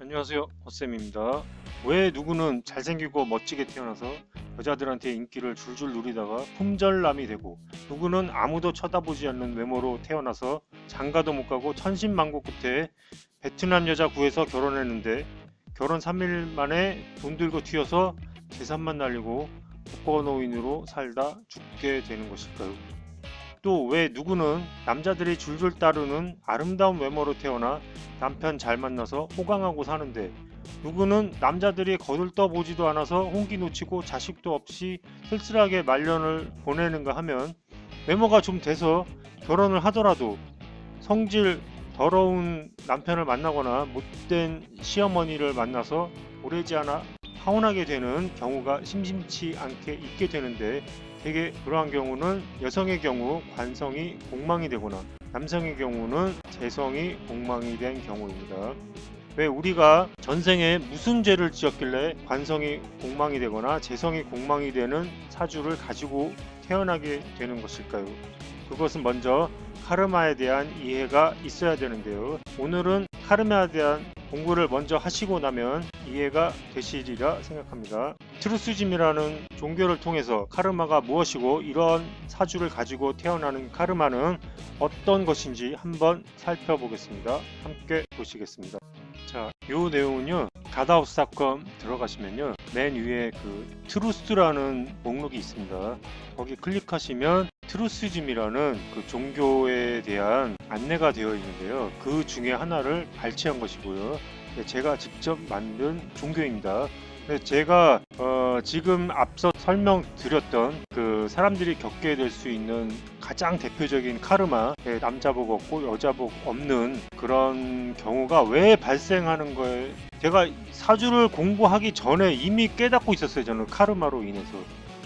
안녕하세요, 허쌤입니다. 왜 누구는 잘생기고 멋지게 태어나서 여자들한테 인기를 줄줄 누리다가 품절남이 되고, 누구는 아무도 쳐다보지 않는 외모로 태어나서 장가도 못 가고 천신만고 끝에 베트남 여자 구해서 결혼했는데 결혼 3일 만에 돈 들고 튀어서 재산만 날리고 독거노인으로 살다 죽게 되는 것일까요? 또 왜 누구는 남자들이 줄줄 따르는 아름다운 외모로 태어나 남편 잘 만나서 호강하고 사는데, 누구는 남자들이 거들떠보지도 않아서 홍기 놓치고 자식도 없이 쓸쓸하게 말년을 보내는가 하면, 외모가 좀 돼서 결혼을 하더라도 성질 더러운 남편을 만나거나 못된 시어머니를 만나서 오래지 않아 파혼하게 되는 경우가 심심치 않게 있게 되는데, 되게 그러한 경우는 여성의 경우 관성이 공망이 되거나 남성의 경우는 재성이 공망이 된 경우입니다. 왜 우리가 전생에 무슨 죄를 지었길래 관성이 공망이 되거나 재성이 공망이 되는 사주를 가지고 태어나게 되는 것일까요? 그것은 먼저 카르마에 대한 이해가 있어야 되는데요. 오늘은 카르마에 대한 공부를 먼저 하시고 나면 이해가 되시리라 생각합니다. 트루스즘이라는 종교를 통해서 카르마가 무엇이고 이런 사주를 가지고 태어나는 카르마는 어떤 것인지 한번 살펴보겠습니다. 함께 보시겠습니다. 자, 요 내용은요, 가다우스 사건 들어가시면요, 맨 위에 그 트루스라는 목록이 있습니다. 거기 클릭하시면 트루스즘이라는 그 종교에 대한 안내가 되어 있는데요, 그 중에 하나를 발췌한 것이고요, 제가 직접 만든 종교입니다. 제가 지금 앞서 설명드렸던 그 사람들이 겪게 될 수 있는 가장 대표적인 카르마, 남자복 없고 여자복 없는 그런 경우가 왜 발생하는 거에, 제가 사주를 공부하기 전에 이미 깨닫고 있었어요. 저는 카르마로 인해서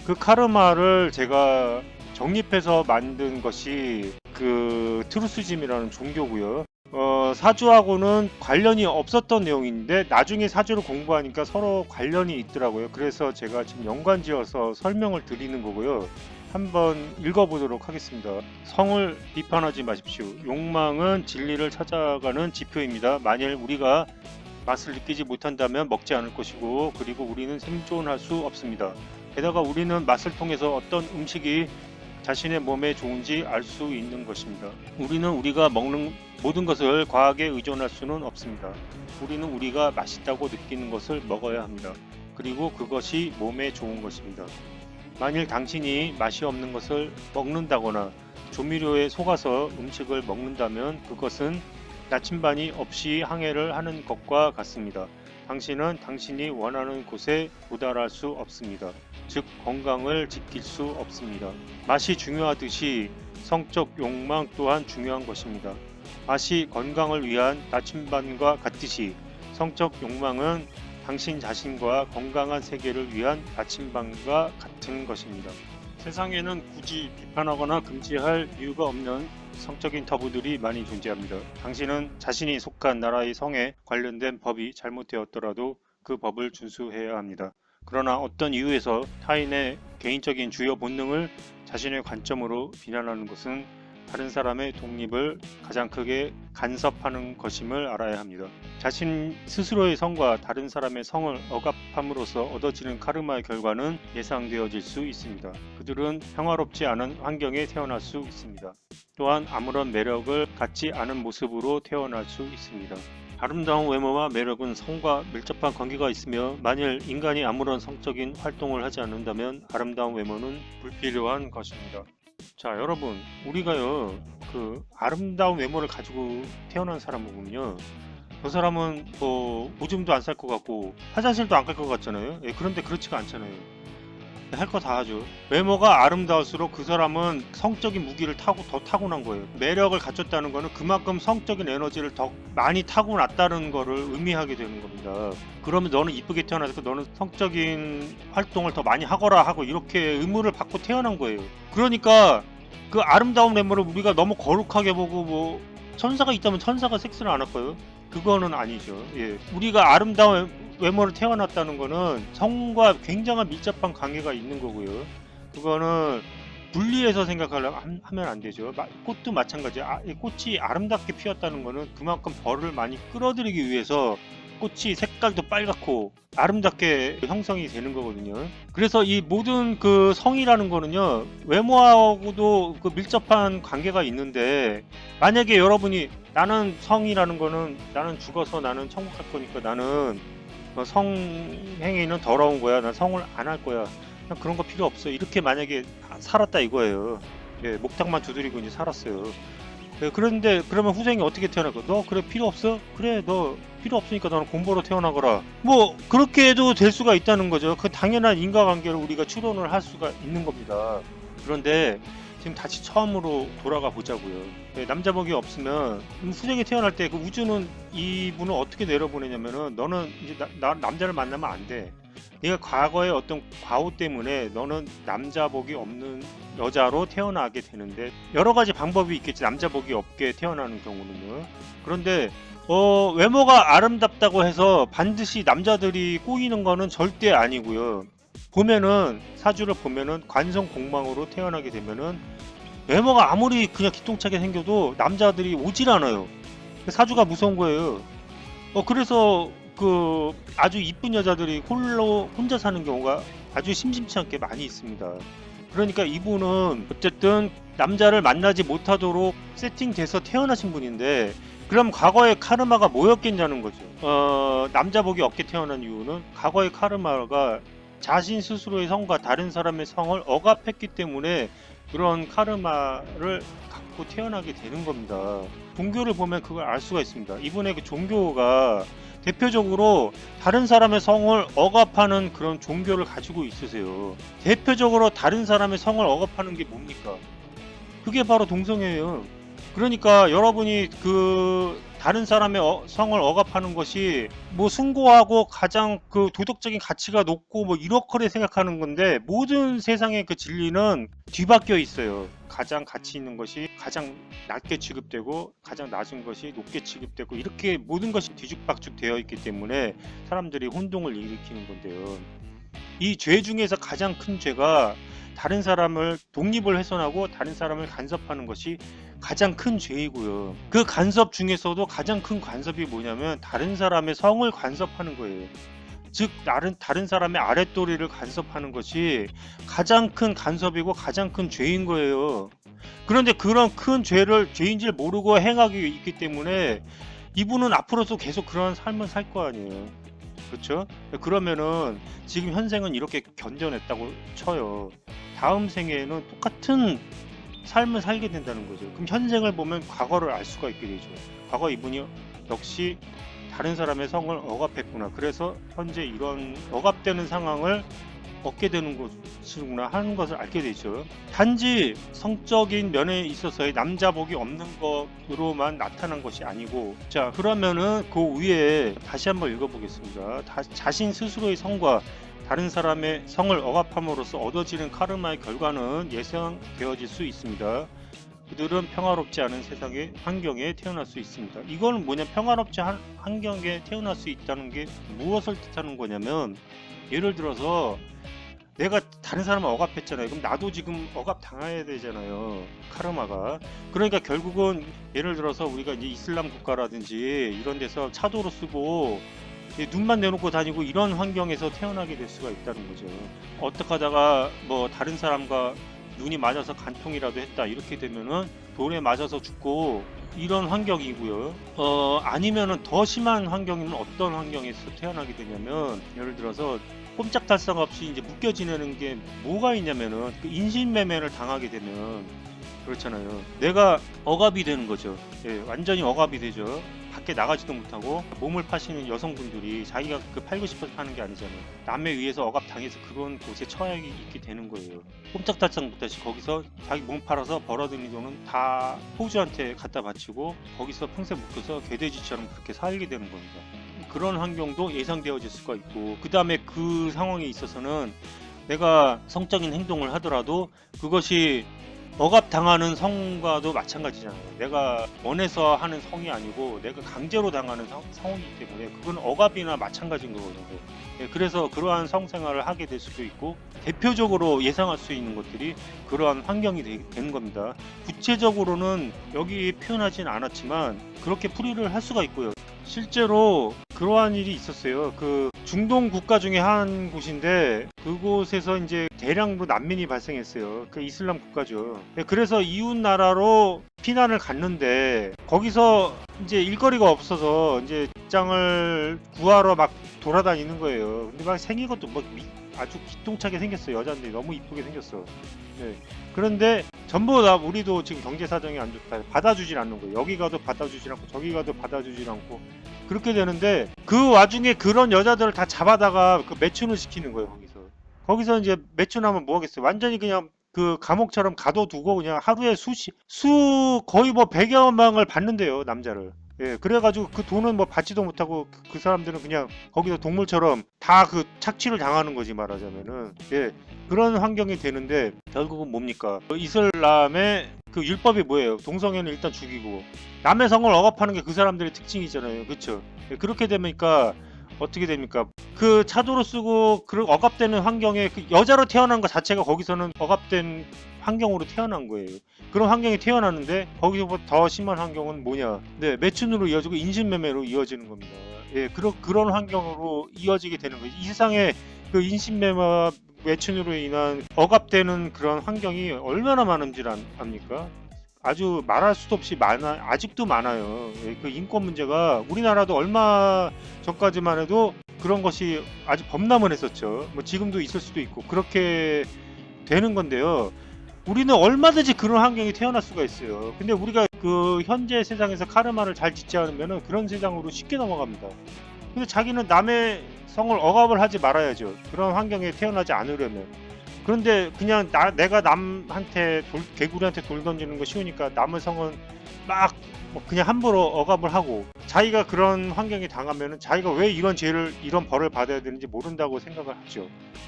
그 카르마를 제가 정립해서 만든 것이 그 트루스즘이라는 종교고요. 사주하고는 관련이 없었던 내용인데 나중에 사주를 공부하니까 서로 관련이 있더라고요. 그래서 제가 지금 연관지어서 설명을 드리는 거고요. 한번 읽어보도록 하겠습니다. 성을 비판하지 마십시오. 욕망은 진리를 찾아가는 지표입니다. 만일 우리가 맛을 느끼지 못한다면 먹지 않을 것이고, 그리고 우리는 생존할 수 없습니다. 게다가 우리는 맛을 통해서 어떤 음식이 자신의 몸에 좋은지 알 수 있는 것입니다. 우리는 우리가 먹는 모든 것을 과학에 의존할 수는 없습니다. 우리는 우리가 맛있다고 느끼는 것을 먹어야 합니다. 그리고 그것이 몸에 좋은 것입니다. 만일 당신이 맛이 없는 것을 먹는다거나 조미료에 속아서 음식을 먹는다면 그것은 나침반이 없이 항해를 하는 것과 같습니다. 당신은 당신이 원하는 곳에 도달할 수 없습니다. 즉 건강을 지킬 수 없습니다. 맛이 중요하듯이 성적 욕망 또한 중요한 것입니다. 맛이 건강을 위한 나침반과 같듯이 성적 욕망은 당신 자신과 건강한 세계를 위한 나침반과 같은 것입니다. 세상에는 굳이 비판하거나 금지할 이유가 없는 성적인 타부들이 많이 존재합니다. 당신은 자신이 속한 나라의 성에 관련된 법이 잘못되었더라도 그 법을 준수해야 합니다. 그러나 어떤 이유에서 타인의 개인적인 주요 본능을 자신의 관점으로 비난하는 것은 다른 사람의 독립을 가장 크게 간섭하는 것임을 알아야 합니다. 자신 스스로의 성과 다른 사람의 성을 억압함으로써 얻어지는 카르마의 결과는 예상되어질 수 있습니다. 그들은 평화롭지 않은 환경에 태어날 수 있습니다. 또한 아무런 매력을 갖지 않은 모습으로 태어날 수 있습니다. 아름다운 외모와 매력은 성과 밀접한 관계가 있으며, 만일 인간이 아무런 성적인 활동을 하지 않는다면 아름다운 외모는 불필요한 것입니다. 자, 여러분, 우리가요, 그 아름다운 외모를 가지고 태어난 사람을 보면요, 저 사람은 뭐 오줌도 안 쌀 것 같고 화장실도 안 갈 것 같잖아요. 그런데 그렇지가 않잖아요. 할 거 다 하죠. 외모가 아름다울수록 그 사람은 성적인 무기를 더 타고난 거예요. 매력을 갖췄다는 거는 그만큼 성적인 에너지를 더 많이 타고났다는 거를 의미하게 되는 겁니다. 그러면 너는 이쁘게 태어나서 너는 성적인 활동을 더 많이 하거라 하고 이렇게 의무를 받고 태어난 거예요. 그러니까 그 아름다운 외모를 우리가 너무 거룩하게 보고, 뭐 천사가 있다면 천사가 섹스를 안 할까요? 그거는 아니죠. 우리가 아름다운 외모를 태어났다는 거는 성과 굉장한 밀접한 관계가 있는 거고요. 그거는 분리해서 생각하면 안 되죠. 꽃도 마찬가지야. 이 꽃이 아름답게 피었다는 거는 그만큼 벌을 많이 끌어들이기 위해서 꽃이 색깔도 빨갛고 아름답게 형성이 되는 거거든요. 그래서 이 모든 그 성이라는 거는요, 외모하고도 그 밀접한 관계가 있는데, 만약에 여러분이 나는 성이라는 거는 나는 죽어서 나는 천국 갈 거니까 나는 성행위는 더러운 거야, 난 성을 안 할 거야, 그냥 그런 거 필요 없어, 이렇게 만약에 살았다 이거예요. 예, 목탁만 두드리고 이제 살았어요. 예, 그런데 그러면 후생이 어떻게 태어날까? 너 그래 필요 없어? 그래 너 필요 없으니까 너는 곰보로 태어나거라. 뭐 그렇게 해도 될 수가 있다는 거죠. 그 당연한 인과관계를 우리가 추론을 할 수가 있는 겁니다. 그런데 지금 다시 처음으로 돌아가 보자고요. 예, 남자복이 없으면 후생이 태어날 때 그 우주는 이분을 어떻게 내려보내냐면은, 너는 이제 나 남자를 만나면 안 돼. 네가 과거의 어떤 과오 때문에 너는 남자복이 없는 여자로 태어나게 되는데, 여러 가지 방법이 있겠지, 남자복이 없게 태어나는 경우는요. 그런데 외모가 아름답다고 해서 반드시 남자들이 꼬이는 거는 절대 아니고요. 보면은 사주를 보면은 관성공망으로 태어나게 되면은 외모가 아무리 그냥 기똥차게 생겨도 남자들이 오질 않아요. 사주가 무서운 거예요. 그래서 그 아주 이쁜 여자들이 혼자 사는 경우가 아주 심심치 않게 많이 있습니다. 그러니까 이분은 어쨌든 남자를 만나지 못하도록 세팅돼서 태어나신 분인데, 그럼 과거의 카르마가 뭐였겠냐는 거죠. 남자복이 없게 태어난 이유는 과거의 카르마가 자신 스스로의 성과 다른 사람의 성을 억압했기 때문에 그런 카르마를 갖고 태어나게 되는 겁니다. 종교를 보면 그걸 알 수가 있습니다. 이분의 그 종교가 대표적으로 다른 사람의 성을 억압하는 그런 종교를 가지고 있으세요. 대표적으로 다른 사람의 성을 억압하는 게 뭡니까? 그게 바로 동성애예요. 그러니까 여러분이 그 다른 사람의 성을 억압하는 것이 뭐 숭고하고 가장 그 도덕적인 가치가 높고 뭐 이렇게 생각하는 건데, 모든 세상의 그 진리는 뒤바뀌어 있어요. 가장 가치 있는 것이 가장 낮게 취급되고 가장 낮은 것이 높게 취급되고, 이렇게 모든 것이 뒤죽박죽 되어 있기 때문에 사람들이 혼동을 일으키는 건데요. 이 죄 중에서 가장 큰 죄가 다른 사람을 독립을 훼손하고 다른 사람을 간섭하는 것이 가장 큰 죄이고요. 그 간섭 중에서도 가장 큰 간섭이 뭐냐면 다른 사람의 성을 간섭하는 거예요. 즉 다른 사람의 아랫도리를 간섭하는 것이 가장 큰 간섭이고 가장 큰 죄인 거예요. 그런데 그런 큰 죄를 죄인지를 모르고 행하기 있기 때문에 이분은 앞으로도 계속 그런 삶을 살 거 아니에요. 그렇죠? 그러면은 지금 현생은 이렇게 견뎌냈다고 쳐요. 다음 생에는 똑같은 삶을 살게 된다는 거죠. 그럼 현생을 보면 과거를 알 수가 있게 되죠. 과거 이분이 역시 다른 사람의 성을 억압했구나, 그래서 현재 이런 억압되는 상황을 얻게 되는 것이구나 하는 것을 알게 되죠. 단지 성적인 면에 있어서의 남자복이 없는 것으로만 나타난 것이 아니고, 자 그러면은 그 위에 다시 한번 읽어보겠습니다. 자신 스스로의 성과 다른 사람의 성을 억압함으로써 얻어지는 카르마의 결과는 예상되어질 수 있습니다. 그들은 평화롭지 않은 세상의 환경에 태어날 수 있습니다. 이건 뭐냐, 평화롭지 않은 환경에 태어날 수 있다는 게 무엇을 뜻하는 거냐면, 예를 들어서 내가 다른 사람을 억압했잖아요. 그럼 나도 지금 억압 당해야 되잖아요, 카르마가. 그러니까 결국은 예를 들어서 우리가 이제 이슬람 국가라든지 이런 데서 차도로 쓰고 눈만 내놓고 다니고 이런 환경에서 태어나게 될 수가 있다는 거죠. 어떻게 하다가 뭐 다른 사람과 눈이 맞아서 간통이라도 했다, 이렇게 되면은 돌에 맞아서 죽고 이런 환경이고요. 아니면은 더 심한 환경이면 어떤 환경에서 태어나게 되냐면, 예를 들어서 꼼짝달싹 없이 이제 묶여 지내는 게 뭐가 있냐면은 그 인신매매를 당하게 되면 그렇잖아요. 내가 억압이 되는 거죠. 예, 완전히 억압이 되죠. 밖에 나가지도 못하고 몸을 파시는 여성분들이 자기가 그 팔고 싶어서 파는 게 아니잖아요. 남에 의해서 억압 당해서 그런 곳에 처해 있게 되는 거예요. 꼼짝달싹 못하시 거기서 자기 몸 팔아서 벌어들인 돈은 다 포주한테 갖다 바치고 거기서 평생 묶여서 개돼지처럼 그렇게 살게 되는 겁니다. 그런 환경도 예상되어질 수가 있고, 그 다음에 그 상황에 있어서는 내가 성적인 행동을 하더라도 그것이 억압당하는 성과도 마찬가지잖아요. 내가 원해서 하는 성이 아니고 내가 강제로 당하는 성이기 때문에 그건 억압이나 마찬가지인 거거든요. 예, 그래서 그러한 성생활을 하게 될 수도 있고, 대표적으로 예상할 수 있는 것들이 그러한 환경이 되는 겁니다. 구체적으로는 여기 표현하진 않았지만 그렇게 풀이를 할 수가 있고요. 실제로 그러한 일이 있었어요. 그 중동 국가 중에 한 곳인데 그곳에서 이제 대량으로 난민이 발생했어요. 그 이슬람 국가죠. 그래서 이웃 나라로 피난을 갔는데 거기서 이제 일거리가 없어서 이제 직장을 구하러 막 돌아다니는 거예요. 근데 막 생긴 것도 뭐 아주 기똥차게 생겼어요. 여자인데 너무 이쁘게 생겼어. 네. 그런데 전부 다 우리도 지금 경제 사정이 안 좋다. 받아주질 않는 거예요. 여기 가도 받아주질 않고 저기 가도 받아주질 않고 그렇게 되는데 그 와중에 그런 여자들을 다 잡아다가 그 매춘을 시키는 거예요. 거기서 이제 매춘하면 뭐 하겠어요. 완전히 그냥 그 감옥처럼 가둬두고 그냥 하루에 거의 뭐 100여 명을 받는데요. 남자를. 예, 그래가지고 그 돈은 뭐 받지도 못하고 그 사람들은 그냥 거기서 동물처럼 다 그 착취를 당하는 거지 말하자면은. 예, 그런 환경이 되는데 결국은 뭡니까? 이슬람의 그 율법이 뭐예요? 동성애는 일단 죽이고 남의 성을 억압하는 게 그 사람들의 특징이잖아요. 그렇죠? 예, 그렇게 되니까 어떻게 됩니까? 그 차도로 쓰고 그 억압되는 환경에 그 여자로 태어난 것 자체가 거기서는 억압된 환경으로 태어난 거예요. 그런 환경이 태어났는데 거기서부터 더 심한 환경은 뭐냐? 네, 매춘으로 이어지고 인신매매로 이어지는 겁니다. 예, 그런 환경으로 이어지게 되는 거예요. 이 세상에 그 인신매매와 매춘으로 인한 억압되는 그런 환경이 얼마나 많은지 압니까? 아주 말할 수도 없이 아직도 많아요. 예, 그 인권 문제가 우리나라도 얼마 전까지만 해도 그런 것이 아주 범람을 했었죠. 뭐 지금도 있을 수도 있고 그렇게 되는 건데요. 우리는 얼마든지 그런 환경이 태어날 수가 있어요. 근데 우리가 그 현재 세상에서 카르마를 잘 짓지 않으면 그런 세상으로 쉽게 넘어갑니다. 근데 자기는 남의 성을 억압을 하지 말아야죠. 그런 환경에 태어나지 않으려면. 그런데 그냥 내가 남한테 개구리한테 돌 던지는 거 쉬우니까 남의 성은 막 뭐 그냥 함부로 억압을 하고 자기가 그런 환경에 당하면은 자기가 왜 이런 벌을 받아야 되는지 모른다고 생각을 하죠.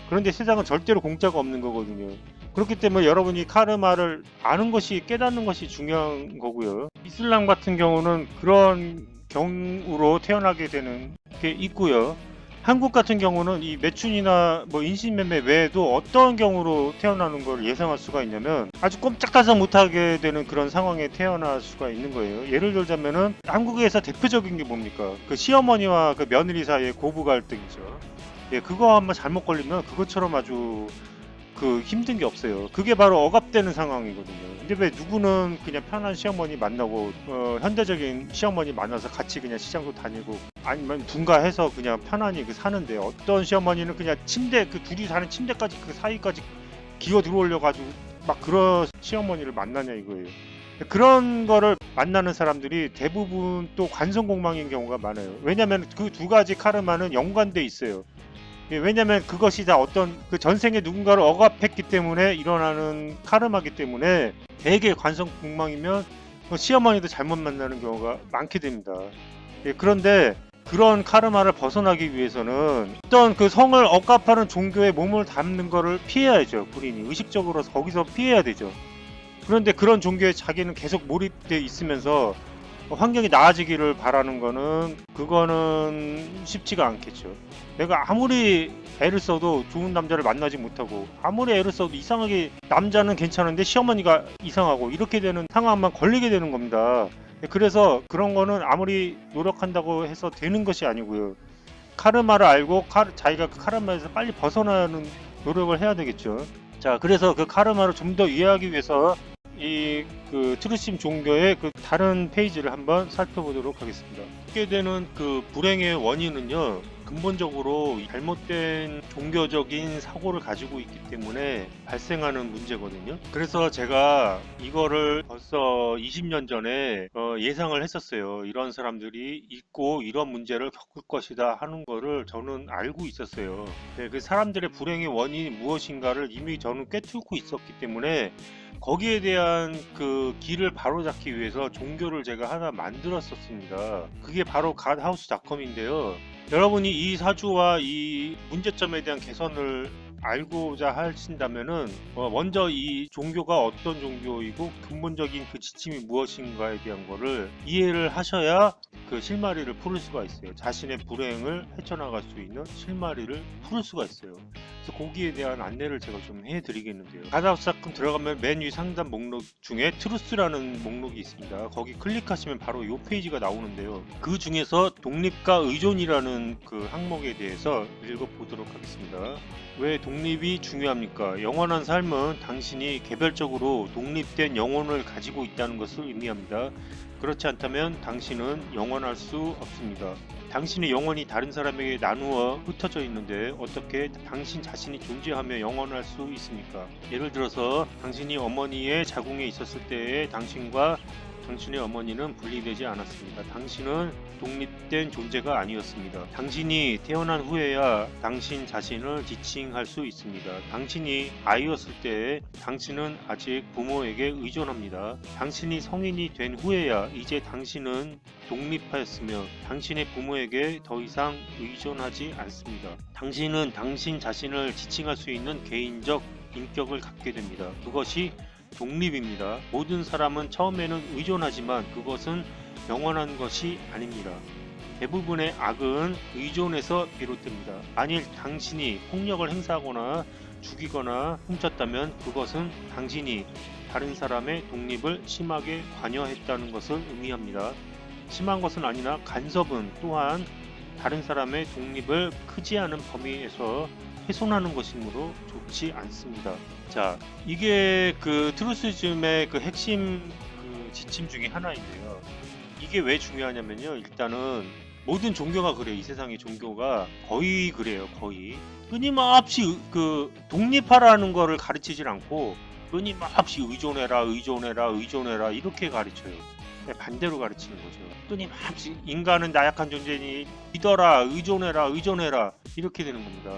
그런데 세상은 절대로 공짜가 없는 거거든요. 그렇기 때문에 여러분이 카르마를 아는 것이 깨닫는 것이 중요한 거고요. 이슬람 같은 경우는 그런 경우로 태어나게 되는 게 있고요. 한국 같은 경우는 이 매춘이나 뭐 인신매매 외에도 어떤 경우로 태어나는 걸 예상할 수가 있냐면 아주 꼼짝달싹 못하게 되는 그런 상황에 태어날 수가 있는 거예요. 예를 들자면은 한국에서 대표적인 게 뭡니까? 그 시어머니와 그 며느리 사이의 고부 갈등이죠. 예, 그거 한번 잘못 걸리면 그것처럼 아주 그 힘든 게 없어요. 그게 바로 억압되는 상황이거든요. 근데 왜 누구는 그냥 편한 시어머니 만나고 현대적인 시어머니 만나서 같이 그냥 시장도 다니고 아니면 둔가해서 그냥 편안히 사는데 어떤 시어머니는 그냥 그 둘이 사는 침대까지 그 사이까지 기어 들어올려 가지고 막 그런 시어머니를 만나냐 이거예요. 그런 거를 만나는 사람들이 대부분 또 관성공망인 경우가 많아요. 왜냐하면 그 두 가지 카르마는 연관돼 있어요. 예, 왜냐면 그것이 다 어떤 그 전생에 누군가를 억압했기 때문에 일어나는 카르마기 때문에 되게 관성공망이면 시어머니도 잘못 만나는 경우가 많게 됩니다. 예, 그런데 그런 카르마를 벗어나기 위해서는 어떤 그 성을 억압하는 종교에 몸을 담는 거를 피해야죠. 본인이 의식적으로 거기서 피해야 되죠. 그런데 그런 종교에 자기는 계속 몰입돼 있으면서 환경이 나아지기를 바라는 그거는 쉽지가 않겠죠. 내가 아무리 애를 써도 좋은 남자를 만나지 못하고 아무리 애를 써도 이상하게 남자는 괜찮은데 시어머니가 이상하고 이렇게 되는 상황만 걸리게 되는 겁니다. 그래서 그런 거는 아무리 노력한다고 해서 되는 것이 아니고요. 카르마를 알고 자기가 그 카르마에서 빨리 벗어나는 노력을 해야 되겠죠. 자, 그래서 그 카르마를 좀 더 이해하기 위해서 그 트루심 종교의 그 다른 페이지를 한번 살펴보도록 하겠습니다. 하게 되는 그 불행의 원인은요, 근본적으로 잘못된 종교적인 사고를 가지고 있기 때문에 발생하는 문제거든요. 그래서 제가 이거를 벌써 20년 전에 예상을 했었어요. 이런 사람들이 있고 이런 문제를 겪을 것이다 하는 거를 저는 알고 있었어요. 네, 그 사람들의 불행의 원인이 무엇인가를 이미 저는 꿰뚫고 있었기 때문에 거기에 대한 그 길을 바로잡기 위해서 종교를 제가 하나 만들었었습니다. 그게 바로 갓하우스닷컴인데요. 여러분이 이 사주와 이 문제점에 대한 개선을 알고자 하신다면은 먼저 이 종교가 어떤 종교이고 근본적인 그 지침이 무엇인가에 대한 거를 이해를 하셔야 그 실마리를 풀을 수가 있어요. 자신의 불행을 헤쳐나갈 수 있는 실마리를 풀을 수가 있어요. 그래서 거기에 대한 안내를 제가 좀 해드리겠는데요. 가다사건 들어가면 맨 위 상단 목록 중에 트루스라는 목록이 있습니다. 거기 클릭하시면 바로 이 페이지가 나오는데요. 그 중에서 독립과 의존이라는 그 항목에 대해서 읽어보도록 하겠습니다. 왜 독립이 중요합니까? 영원한 삶은 당신이 개별적으로 독립된 영혼을 가지고 있다는 것을 의미합니다. 그렇지 않다면 당신은 영원할 수 없습니다. 당신의 영혼이 다른 사람에게 나누어 흩어져 있는데 어떻게 당신 자신이 존재하며 영원할 수 있습니까? 예를 들어서 당신이 어머니의 자궁에 있었을 때에 당신과 당신의 어머니는 분리되지 않았습니다. 당신은 독립된 존재가 아니었습니다. 당신이 태어난 후에야 당신 자신을 지칭할 수 있습니다. 당신이 아이였을 때 당신은 아직 부모에게 의존합니다. 당신이 성인이 된 후에야 이제 당신은 독립하였으며 당신의 부모에게 더 이상 의존하지 않습니다. 당신은 당신 자신을 지칭할 수 있는 개인적 인격을 갖게 됩니다. 그것이 독립입니다. 모든 사람은 처음에는 의존하지만 그것은 영원한 것이 아닙니다. 대부분의 악은 의존에서 비롯됩니다. 만일 당신이 폭력을 행사하거나 죽이거나 훔쳤다면 그것은 당신이 다른 사람의 독립을 심하게 관여했다는 것을 의미합니다. 심한 것은 아니나 간섭은 또한 다른 사람의 독립을 크지 않은 범위에서 훼손하는 것이므로 좋지 않습니다. 자, 이게 그 트루스즘의 그 핵심 그 지침 중에 하나인데요. 이게 왜 중요하냐면요. 일단은 모든 종교가 그래요. 이 세상의 종교가 거의 그래요. 거의 끊임없이 그 독립하라는 거를 가르치질 않고 끊임없이 의존해라 이렇게 가르쳐요. 반대로 가르치는 거죠. 끊임없이 인간은 나약한 존재니 믿어라, 의존해라 이렇게 되는 겁니다.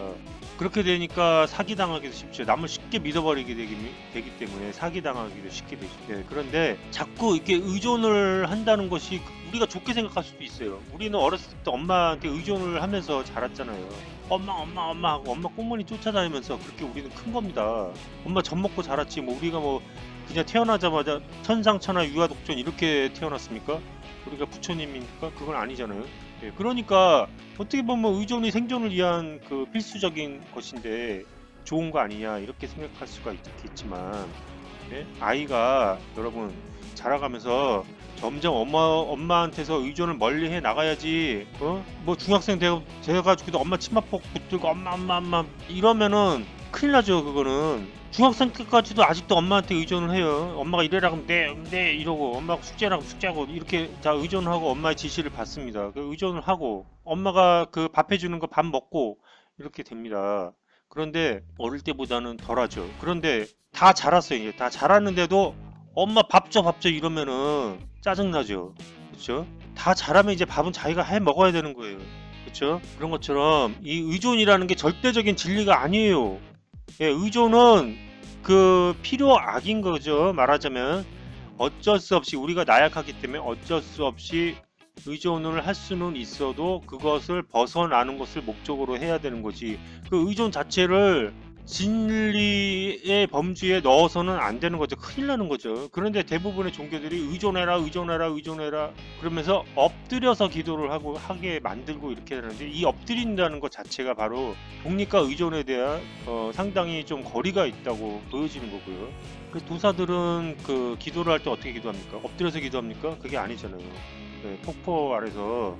그렇게 되니까 사기당하기도 쉽죠. 남을 쉽게 믿어버리게 되기 때문에 사기당하기도 쉽게 되죠. 네, 그런데 자꾸 이렇게 의존을 한다는 것이 우리가 좋게 생각할 수도 있어요. 우리는 어렸을 때 엄마한테 의존을 하면서 자랐잖아요. 엄마 하고 엄마 꽁무니 쫓아다니면서 그렇게 우리는 큰 겁니다. 엄마 젖 먹고 자랐지 뭐 우리가 뭐 그냥 태어나자마자 천상천하 유아독존 이렇게 태어났습니까? 우리가 부처님입니까? 그건 아니잖아요. 예, 그러니까 어떻게 보면 의존이 생존을 위한 그 필수적인 것인데 좋은 거 아니냐 이렇게 생각할 수가 있겠지만 예? 아이가 여러분 자라가면서 점점 엄마한테서 의존을 멀리 해 나가야지 뭐 중학생 돼가지고도 엄마 치마폭 붙들고 엄마 이러면은 큰일 나죠. 그거는 중학생 때까지도 아직도 엄마한테 의존을 해요. 엄마가 이래라 그러면 네 이러고 엄마가 숙제라고 숙제하고 이렇게 다 의존하고 엄마의 지시를 받습니다. 그 의존을 하고 엄마가 그 밥 해주는 거 밥 먹고 이렇게 됩니다. 그런데 어릴 때보다는 덜하죠. 그런데 다 자랐어요. 이제 다 자랐는데도 엄마 밥 줘 이러면은 짜증나죠. 그렇죠? 다 자라면 이제 밥은 자기가 해 먹어야 되는 거예요. 그렇죠? 그런 것처럼 이 의존이라는 게 절대적인 진리가 아니에요. 예, 의존은 그 필요악인 거죠. 말하자면 어쩔 수 없이 우리가 나약하기 때문에 어쩔 수 없이 의존을 할 수는 있어도 그것을 벗어나는 것을 목적으로 해야 되는 거지. 그 의존 자체를 진리의 범주에 넣어서는 안 되는 거죠. 큰일 나는 거죠. 그런데 대부분의 종교들이 의존해라 그러면서 엎드려서 기도를 하게 만들고 이렇게 하는데 이 엎드린다는 것 자체가 바로 독립과 의존에 대한 상당히 좀 거리가 있다고 보여지는 거고요. 그래서 도사들은 그 기도를 할 때 어떻게 기도합니까? 엎드려서 기도합니까? 그게 아니잖아요. 네, 폭포 아래서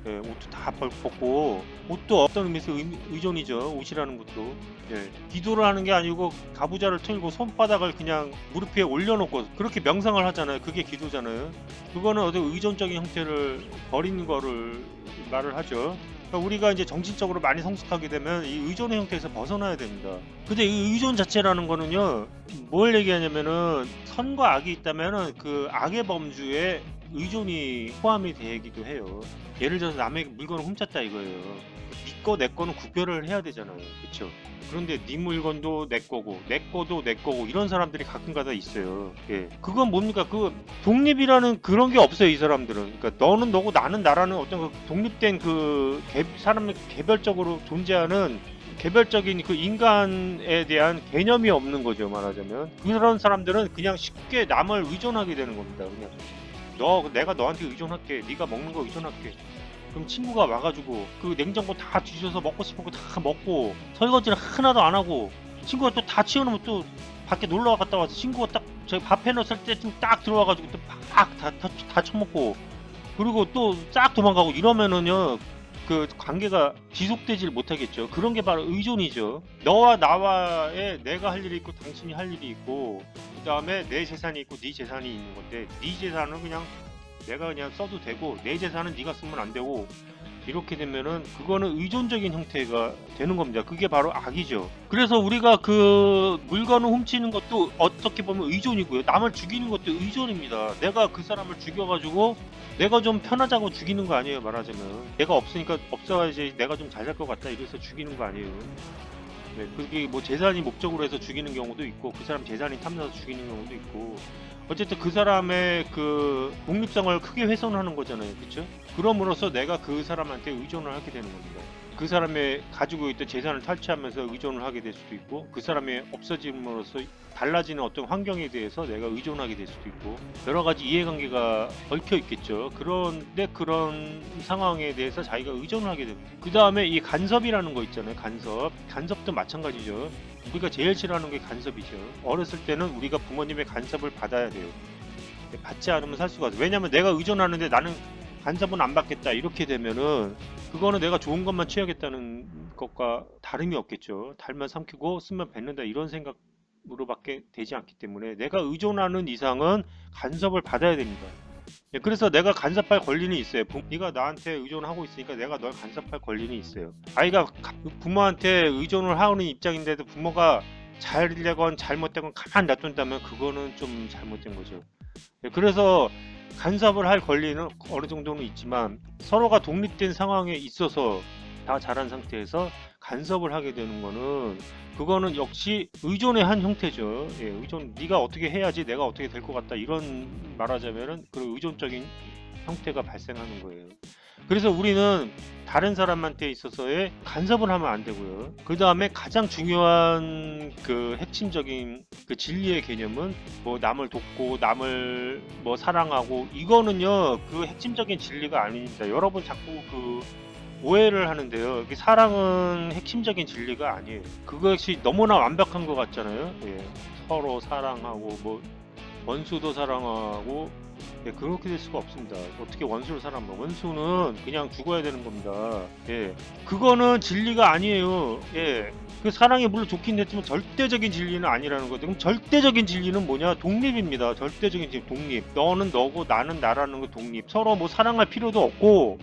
예, 옷도 다 벗고 옷도 어떤 의미에서 의존이죠. 옷이라는 것도 예, 기도를 하는 게 아니고 가부좌를 틀고 손바닥을 그냥 무릎 위에 올려놓고 그렇게 명상을 하잖아요. 그게 기도잖아요. 그거는 어떤 의존적인 형태를 버리는 거를 말을 하죠. 그러니까 우리가 이제 정신적으로 많이 성숙하게 되면 이 의존의 형태에서 벗어나야 됩니다. 근데 이 의존 자체라는 거는요, 뭘 얘기하냐면은 선과 악이 있다면은 그 악의 범주에 의존이 포함이 되기도 해요. 예를 들어서 남의 물건을 훔쳤다 이거예요. 네 거 내 거는 구별을 해야 되잖아요. 그쵸? 그런데 네 물건도 내 거고 내 거도 내 거고 이런 사람들이 가끔가다 있어요. 예. 그건 뭡니까? 그 독립이라는 그런 게 없어요. 이 사람들은. 그러니까 너는 너고 나는 나라는 어떤 그 독립된 그 사람의 개별적으로 존재하는 개별적인 그 인간에 대한 개념이 없는 거죠, 말하자면. 그런 사람들은 그냥 쉽게 남을 의존하게 되는 겁니다. 그냥 내가 너한테 의존할게, 네가 먹는 거 의존할게. 그럼 친구가 와가지고 그 냉장고 다 뒤져서 먹고 싶은 거 다 먹고 설거지를 하나도 안 하고, 친구가 또 다 치워놓으면 또 밖에 놀러 갔다 와서 친구가 딱 저기 밥 해놨을 때쯤 딱 들어와가지고 또 막 다 처먹고, 그리고 또 싹 도망가고 이러면은요, 그 관계가 지속되질 못하겠죠. 그런 게 바로 의존이죠. 너와 나와의 내가 할 일이 있고 당신이 할 일이 있고, 그 다음에 내 재산이 있고 네 재산이 있는 건데, 네 재산은 그냥 내가 그냥 써도 되고 내 재산은 네가 쓰면 안 되고, 이렇게 되면은 그거는 의존적인 형태가 되는 겁니다. 그게 바로 악이죠. 그래서 우리가 그 물건을 훔치는 것도 어떻게 보면 의존이고요. 남을 죽이는 것도 의존입니다. 내가 그 사람을 죽여가지고 내가 좀 편하자고 죽이는 거 아니에요, 말하자면. 내가 없으니까 없어야지 내가 좀 잘 살 것 같다 이래서 죽이는 거 아니에요. 네, 그게 뭐 재산이 목적으로 해서 죽이는 경우도 있고, 그 사람 재산이 탐나서 죽이는 경우도 있고, 어쨌든 그 사람의 그 독립성을 크게 훼손하는 거잖아요, 그렇죠? 그럼으로써 내가 그 사람한테 의존을 하게 되는 겁니다. 그 사람의 가지고 있던 재산을 탈취하면서 의존을 하게 될 수도 있고, 그 사람의 없어짐으로써 달라지는 어떤 환경에 대해서 내가 의존하게 될 수도 있고, 여러 가지 이해관계가 얽혀 있겠죠. 그런데 그런 상황에 대해서 자기가 의존을 하게 됩니다. 그 다음에 이 간섭이라는 거 있잖아요. 간섭도 마찬가지죠. 우리가 제일 싫어하는 게 간섭이죠. 어렸을 때는 우리가 부모님의 간섭을 받아야 돼요. 받지 않으면 살 수가 없어요. 왜냐면 내가 의존하는데 나는 간섭은 안 받겠다 이렇게 되면은, 그거는 내가 좋은 것만 취하겠다는 것과 다름이 없겠죠. 달면 삼키고 쓰면 뱉는다 이런 생각으로밖에 되지 않기 때문에, 내가 의존하는 이상은 간섭을 받아야 됩니다. 그래서 내가 간섭할 권리는 있어요. 네가 나한테 의존하고 있으니까 내가 널 간섭할 권리는 있어요. 아이가 부모한테 의존을 하는 입장인데도 부모가 잘 되건 잘못되건 가만 놔둔다면 그거는 좀 잘못된 거죠. 그래서 간섭을 할 권리는 어느 정도는 있지만, 서로가 독립된 상황에 있어서 다 자란 상태에서 간섭을 하게 되는 거는, 그거는 역시 의존의 한 형태죠. 예, 의존, 네가 어떻게 해야지 내가 어떻게 될 것 같다 이런, 말하자면은 그런 의존적인 형태가 발생하는 거예요. 그래서 우리는 다른 사람한테 있어서의 간섭을 하면 안 되고요. 그 다음에 가장 중요한 그 핵심적인 그 진리의 개념은 뭐 남을 돕고 남을 뭐 사랑하고, 이거는요 그 핵심적인 진리가 아닙니다. 여러분 자꾸 그 오해를 하는데요. 이게 사랑은 핵심적인 진리가 아니에요. 그것이 너무나 완벽한 것 같잖아요. 예. 서로 사랑하고 뭐 원수도 사랑하고, 예, 그렇게 될 수가 없습니다. 어떻게 원수를 사랑합니까? 원수는 그냥 죽어야 되는 겁니다. 예, 그거는 진리가 아니에요. 예, 그 사랑이 물론 좋긴 했지만 절대적인 진리는 아니라는 거죠. 그럼 절대적인 진리는 뭐냐? 독립입니다. 절대적인 진리, 독립. 너는 너고 나는 나라는 거 독립. 서로 뭐 사랑할 필요도 없고,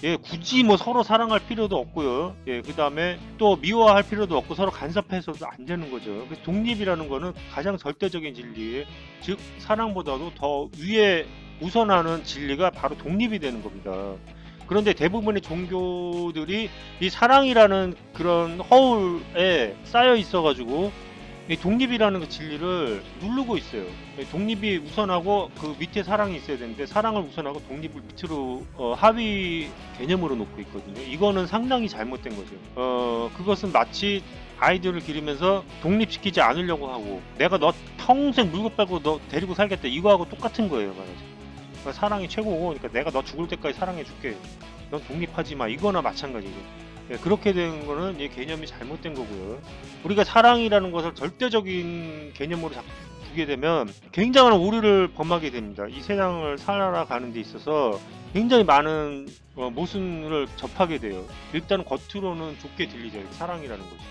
예, 굳이 뭐 서로 사랑할 필요도 없고요. 예, 그 다음에 또 미워할 필요도 없고, 서로 간섭해서도 안 되는 거죠. 그래서 독립이라는 거는 가장 절대적인 진리, 즉 사랑보다도 더 위에 우선하는 진리가 바로 독립이 되는 겁니다. 그런데 대부분의 종교들이 이 사랑이라는 그런 허울에 쌓여 있어가지고 이 독립이라는 그 진리를 누르고 있어요. 독립이 우선하고 그 밑에 사랑이 있어야 되는데, 사랑을 우선하고 독립을 밑으로 하위 개념으로 놓고 있거든요. 이거는 상당히 잘못된 거죠. 그것은 마치 아이들을 기르면서 독립시키지 않으려고 하고, 내가 너 평생 물고 빼고 너 데리고 살겠다 이거하고 똑같은 거예요, 말하자면. 그러니까 사랑이 최고고, 그러니까 내가 너 죽을 때까지 사랑해줄게, 넌 독립하지 마, 이거나 마찬가지고. 예, 그렇게 된 거는 이 개념이 잘못된 거고요. 우리가 사랑이라는 것을 절대적인 개념으로 두게 되면 굉장한 오류를 범하게 됩니다. 이 세상을 살아가는 데 있어서 굉장히 많은 모순을 접하게 돼요. 일단 겉으로는 좋게 들리죠, 사랑이라는 것이.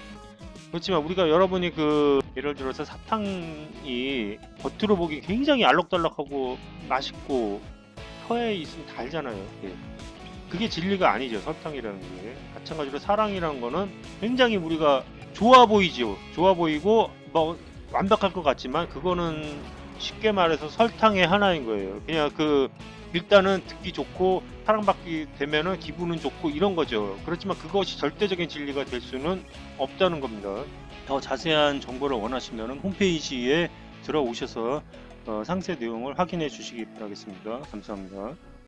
그렇지만 우리가, 여러분이 그 예를 들어서 사탕이 겉으로 보기 굉장히 알록달록하고 맛있고 혀에 있으면 달잖아요. 예. 그게 진리가 아니죠, 설탕이라는 게. 마찬가지로 사랑이라는 거는 굉장히 우리가 좋아 보이죠. 좋아 보이고 뭐 완벽할 것 같지만, 그거는 쉽게 말해서 설탕의 하나인 거예요. 그냥 그 일단은 듣기 좋고 사랑받게 되면은 기분은 좋고 이런 거죠. 그렇지만 그것이 절대적인 진리가 될 수는 없다는 겁니다. 더 자세한 정보를 원하시면 홈페이지에 들어오셔서 상세 내용을 확인해 주시기 바라겠습니다. 감사합니다.